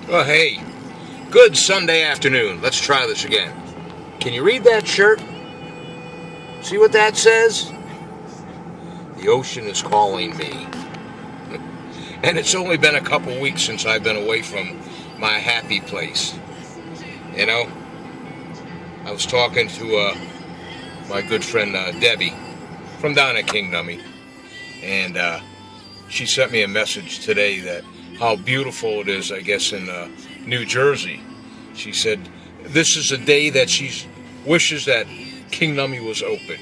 Oh, hey, good Sunday afternoon. Let's try this again. Can you read that shirt? See what that says? The ocean is calling me. And it's only been a couple weeks since I've been away from my happy place. You know, I was talking to my good friend Debbie from down at King Nummy, and she sent me a message today that how beautiful it is, I guess, in New Jersey. She said this is a day that she wishes that King Nummy was open.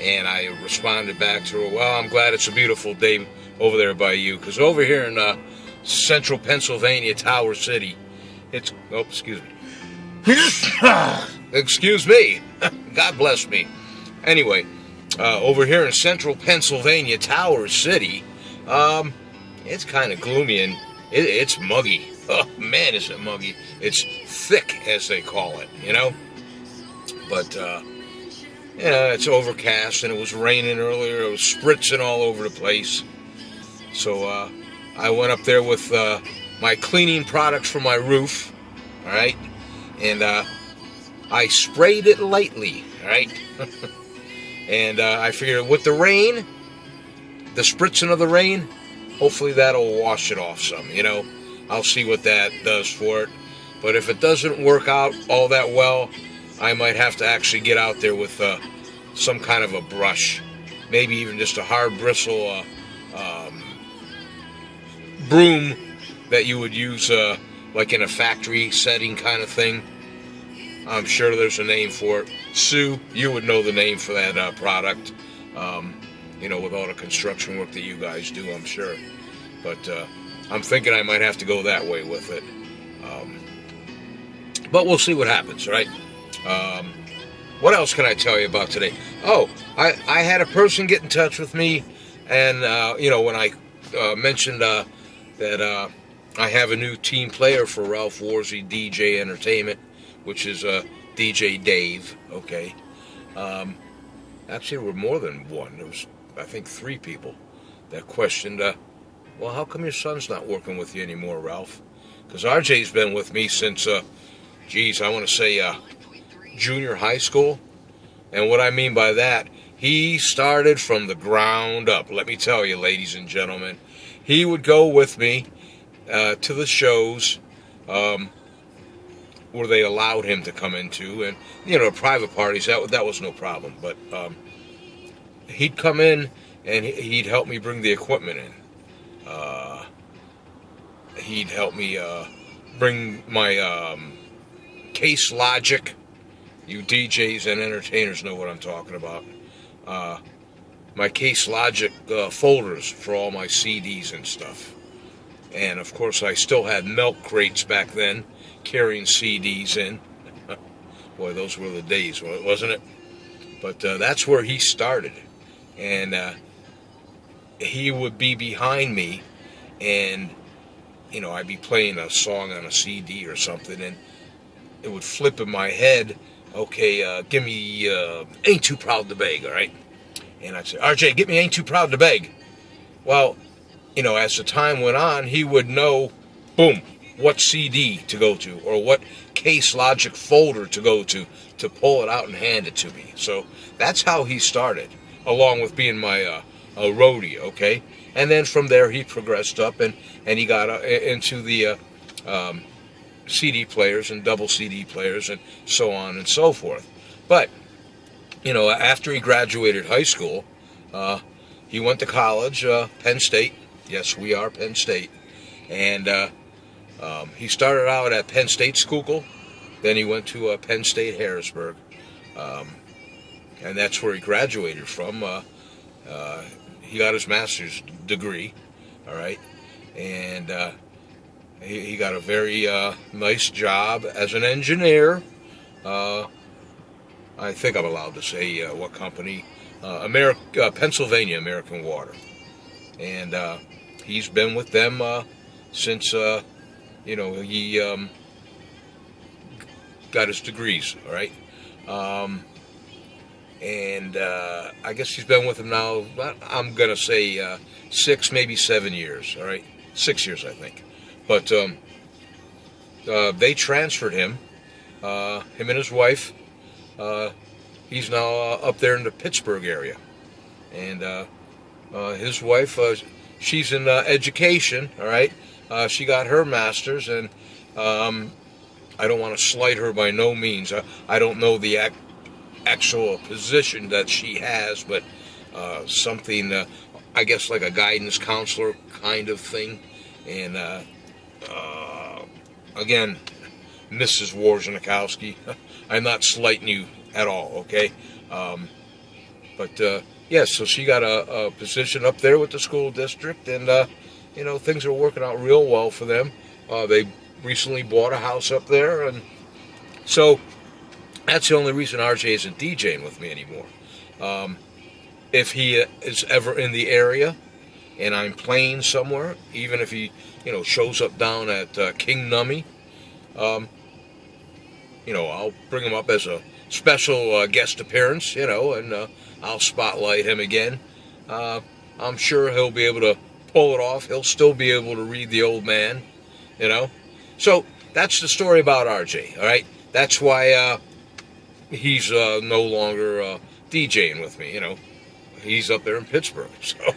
And I responded back to her, well, I'm glad it's a beautiful day over there by you, because over here in central Pennsylvania, Tower City, it's, oh, excuse me. Excuse me. God bless me. Anyway, over here in central Pennsylvania, Tower City, it's kind of gloomy and it's muggy. Oh, man, is it muggy. It's thick, as they call it, you know? But, yeah, it's overcast, and it was raining earlier. It was spritzing all over the place. So, I went up there with my cleaning products for my roof, all right? And I sprayed it lightly, all right? And I figured with the rain, the spritzing of the rain, hopefully that'll wash it off some, you know? I'll see what that does for it. But if it doesn't work out all that well, I might have to actually get out there with some kind of a brush. Maybe even just a hard bristle broom that you would use like in a factory setting kind of thing. I'm sure there's a name for it. Sue, you would know the name for that product. You know, with all the construction work that you guys do, I'm sure. But I'm thinking I might have to go that way with it. But we'll see what happens, right? What else can I tell you about today? Oh, I had a person get in touch with me, and, you know, when I mentioned that I have a new team player for Ralph Warzy DJ Entertainment, which is DJ Dave, okay? Actually, there were more than one. There was, I think, 3 people that questioned, well, how come your son's not working with you anymore, Ralph? Because RJ's been with me since, geez, I want to say junior high school. And what I mean by that, he started from the ground up. Let me tell you, ladies and gentlemen, he would go with me to the shows where they allowed him to come into, and you know, private parties, that was no problem. But he'd come in and he'd help me bring the equipment in. He'd help me bring my Case Logic. You DJs and entertainers know what I'm talking about. My Case Logic folders for all my CDs and stuff. And of course, I still had milk crates back then, carrying CDs in. Boy, those were the days, wasn't it? But that's where he started. And he would be behind me, and, you know, I'd be playing a song on a CD or something, and it would flip in my head, okay, give me Ain't Too Proud to Beg, all right? And I'd say, RJ, get me Ain't Too Proud to Beg. Well, you know, as the time went on, he would know, boom, what CD to go to, or what Case Logic folder to go to pull it out and hand it to me. So that's how he started, along with being my roadie, okay? And then from there, he progressed up, and he got into the CD players and double CD players and so on and so forth. But, you know, after he graduated high school, he went to college, Penn State. Yes, we are Penn State. And he started out at Penn State Schuylkill. Then he went to Penn State Harrisburg. And that's where he graduated from. He got his master's degree, all right? And he got a very nice job as an engineer. I think I'm allowed to say what company. Pennsylvania American Water. And he's been with them since, you know, he got his degrees, all right? And I guess he's been with them now, I'm going to say 6, maybe 7 years, all right? 6 years, I think. But they transferred him, him and his wife. He's now up there in the Pittsburgh area. And his wife, she's in education, all right? She got her master's, and I don't want to slight her by no means. I don't know the actual position that she has, but something, I guess, like a guidance counselor kind of thing. And again, Mrs. Warzy, I'm not slighting you at all, okay? But yeah, so she got a position up there with the school district, and you know, things are working out real well for them. They recently bought a house up there, and so that's the only reason RJ isn't DJing with me anymore. If he is ever in the area and I'm playing somewhere, even if he, you know, shows up down at King Nummy, you know, I'll bring him up as a special guest appearance, you know, and I'll spotlight him again. I'm sure he'll be able to pull it off. He'll still be able to read the old man, you know. So that's the story about RJ, all right? That's why he's no longer DJing with me, you know. He's up there in Pittsburgh, so.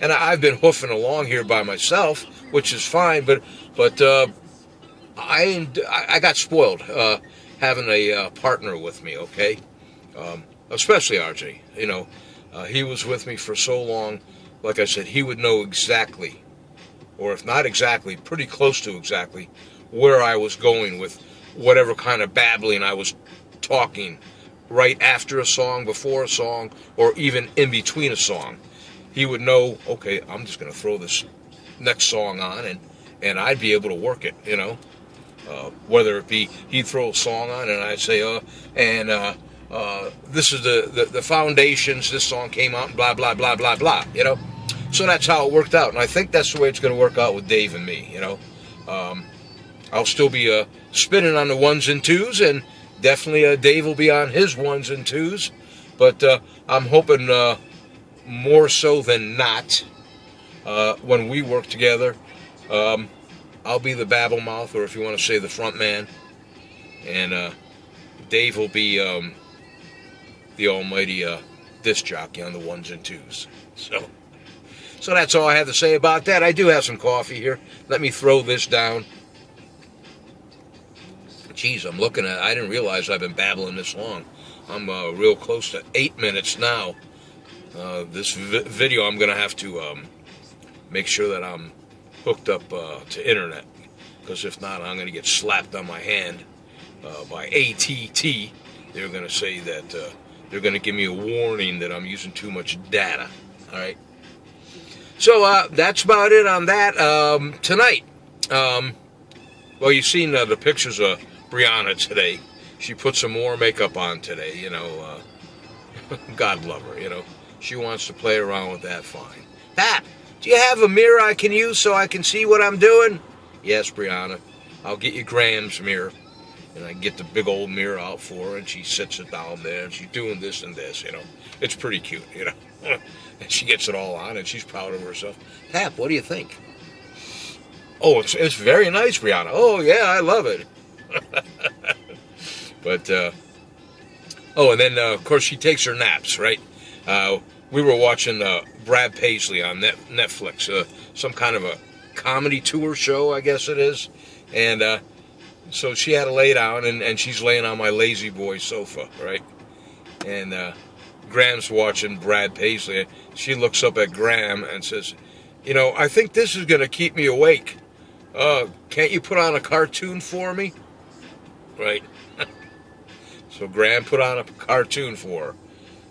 And I've been hoofing along here by myself, which is fine, but I got spoiled having a partner with me, okay? Especially RJ, you know. He was with me for so long. Like I said, he would know exactly, or if not exactly, pretty close to exactly, where I was going with whatever kind of babbling I was talking right after a song, before a song, or even in between a song. He would know, okay, I'm just going to throw this next song on, and I'd be able to work it, you know. Whether it be he'd throw a song on and I'd say, this is the foundations, this song came out, and blah, blah, blah, blah, blah, you know. So that's how it worked out, and I think that's the way it's going to work out with Dave and me, you know. I'll still be spinning on the ones and twos, and definitely Dave will be on his ones and twos, but I'm hoping more so than not, when we work together, I'll be the babble mouth, or if you want to say the front man, and Dave will be the almighty disc jockey on the ones and twos. So that's all I have to say about that. I do have some coffee here. Let me throw this down. Geez, I'm looking at it. I didn't realize I've been babbling this long. I'm real close to 8 minutes now. This video, I'm going to have to make sure that I'm hooked up to internet, because if not, I'm going to get slapped on my hand by AT&T. They're going to say that they're going to give me a warning that I'm using too much data. All right. So that's about it on that. Tonight, well, you've seen the pictures of Brianna today. She put some more makeup on today, you know. God love her, you know. She wants to play around with that, fine. Pap, do you have a mirror I can use so I can see what I'm doing? Yes, Brianna. I'll get you Graham's mirror. And I get the big old mirror out for her, and she sits it down there, and she's doing this and this, you know. It's pretty cute, you know. And she gets it all on, and she's proud of herself. Pap, what do you think? Oh, it's very nice, Brianna. Oh, yeah, I love it. But, oh, and then, of course, she takes her naps, right? We were watching Brad Paisley on Netflix, some kind of a comedy tour show, I guess it is. And so she had to lay down, and she's laying on my lazy boy sofa, right? And Graham's watching Brad Paisley. She looks up at Graham and says, you know, I think this is going to keep me awake. Can't you put on a cartoon for me? Right. So Graham put on a cartoon for her.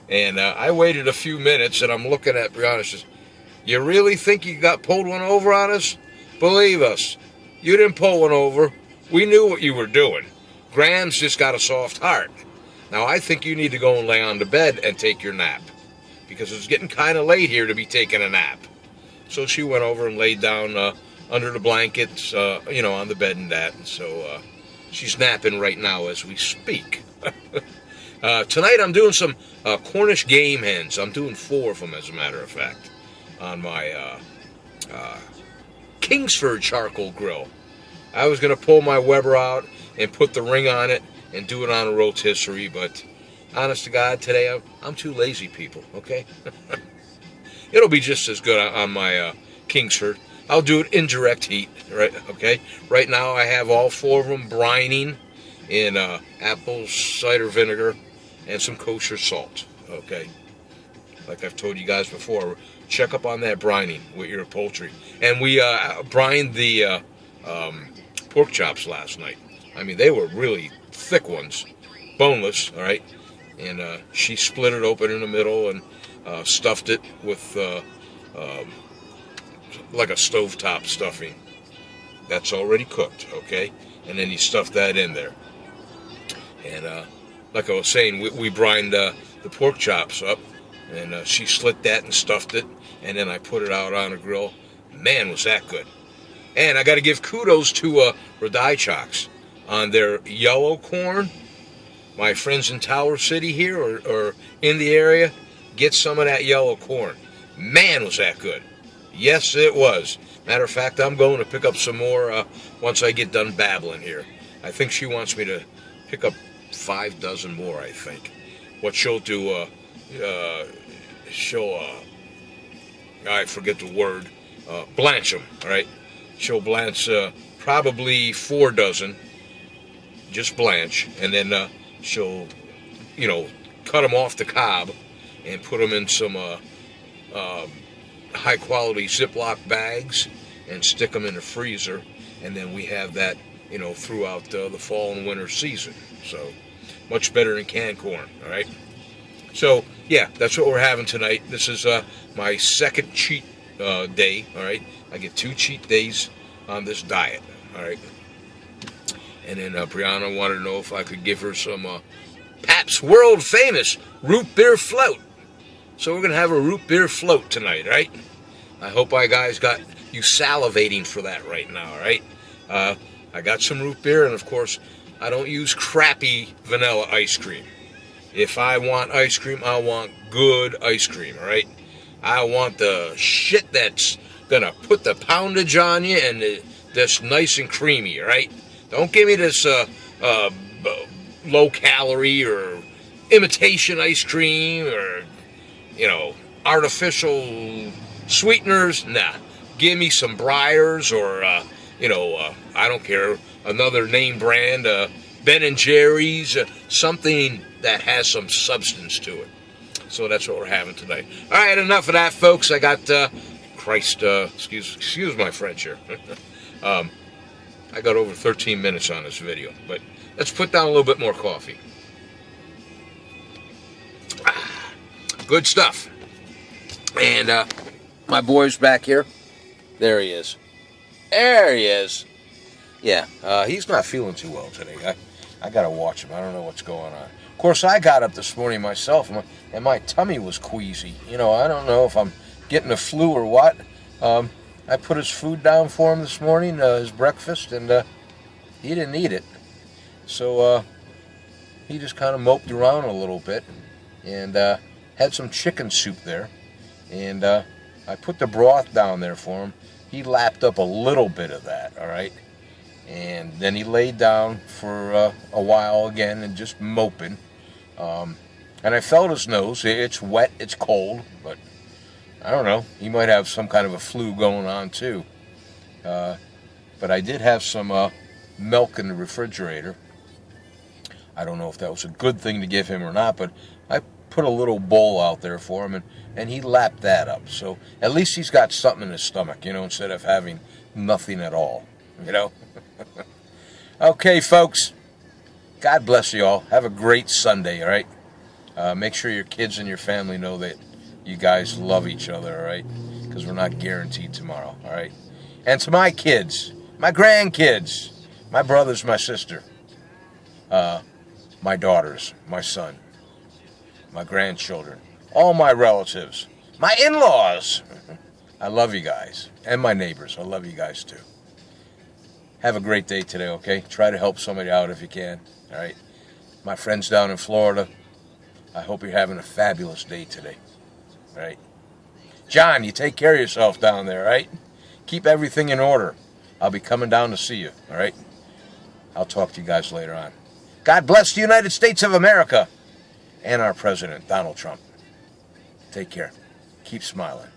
And I waited a few minutes, and I'm looking at Brianna. She says, you really think you got pulled one over on us? Believe us, you didn't pull one over. We knew what you were doing. Graham's just got a soft heart. Now, I think you need to go and lay on the bed and take your nap, because it's getting kind of late here to be taking a nap. So she went over and laid down under the blankets, you know, on the bed and that. And so she's napping right now as we speak. Tonight I'm doing some Cornish game hens. I'm doing 4 of them, as a matter of fact, on my Kingsford charcoal grill. I was going to pull my Weber out and put the ring on it and do it on a rotisserie, but honest to God, today I'm too lazy, people, okay? It'll be just as good on my Kingsford. I'll do it in direct heat, right? Okay. Right now I have all 4 of them brining in apple cider vinegar and some kosher salt. Okay. Like I've told you guys before, check up on that brining with your poultry. And we brined the pork chops last night. I mean, they were really thick ones, boneless. All right. And she split it open in the middle and stuffed it with like a stovetop stuffing that's already cooked, okay? And then you stuff that in there. And like I was saying, we brined the pork chops up, and she slit that and stuffed it, and then I put it out on a grill. Man, was that good. And I got to give kudos to Radaichok's on their yellow corn. My friends in Tower City here or in the area, get some of that yellow corn. Man, was that good. Yes, it was. Matter of fact, I'm going to pick up some more once I get done babbling here. I think she wants me to pick up 5 dozen more, I think. What she'll do, I forget the word, blanch them, all right? She'll blanch probably 4 dozen, just blanch, and then she'll, cut them off the cob and put them in some high-quality Ziploc bags and stick them in the freezer, and then we have that, throughout the fall and winter season. So, much better than canned corn, all right? So, yeah, that's what we're having tonight. This is my second cheat day, all right? I get 2 cheat days on this diet, all right? And then Brianna wanted to know if I could give her some Pabst World Famous root beer float. So we're going to have a root beer float tonight, right? I hope I guys got you salivating for that right now, right? I got some root beer, and of course, I don't use crappy vanilla ice cream. If I want ice cream, I want good ice cream, all right? I want the shit that's going to put the poundage on you and that's nice and creamy, all right? Don't give me this low-calorie or imitation ice cream or, artificial sweeteners. Nah. Give me some Breyers or, I don't care, another name brand, Ben & Jerry's, something that has some substance to it. So that's what we're having tonight. All right, enough of that, folks. I got, excuse my French here. I got over 13 minutes on this video, but let's put down a little bit more coffee. Good stuff. And my boy's back here. There he is. There he is. Yeah, he's not feeling too well today. I got to watch him. I don't know what's going on. Of course, I got up this morning myself, and my tummy was queasy. I don't know if I'm getting a flu or what. I put his food down for him this morning, his breakfast, and he didn't eat it. So he just kind of moped around a little bit and had some chicken soup there. And I put the broth down there for him. He lapped up a little bit of that, all right? And then he laid down for a while again and just moping. And I felt his nose. It's wet, it's cold, but I don't know. He might have some kind of a flu going on too. But I did have some milk in the refrigerator. I don't know if that was a good thing to give him or not, but I put a little bowl out there for him, and he lapped that up. So at least he's got something in his stomach, instead of having nothing at all, Okay, folks. God bless you all. Have a great Sunday, all right? Make sure your kids and your family know that you guys love each other, all right? Because we're not guaranteed tomorrow, all right? And to my kids, my grandkids, my brothers, my sister, my daughters, my son, my grandchildren, all my relatives, my in-laws. I love you guys. And my neighbors. I love you guys too. Have a great day today, okay? Try to help somebody out if you can, all right? My friends down in Florida, I hope you're having a fabulous day today, all right? John, you take care of yourself down there, all right? Keep everything in order. I'll be coming down to see you, all right? I'll talk to you guys later on. God bless the United States of America and our president, Donald Trump. Take care. Keep smiling.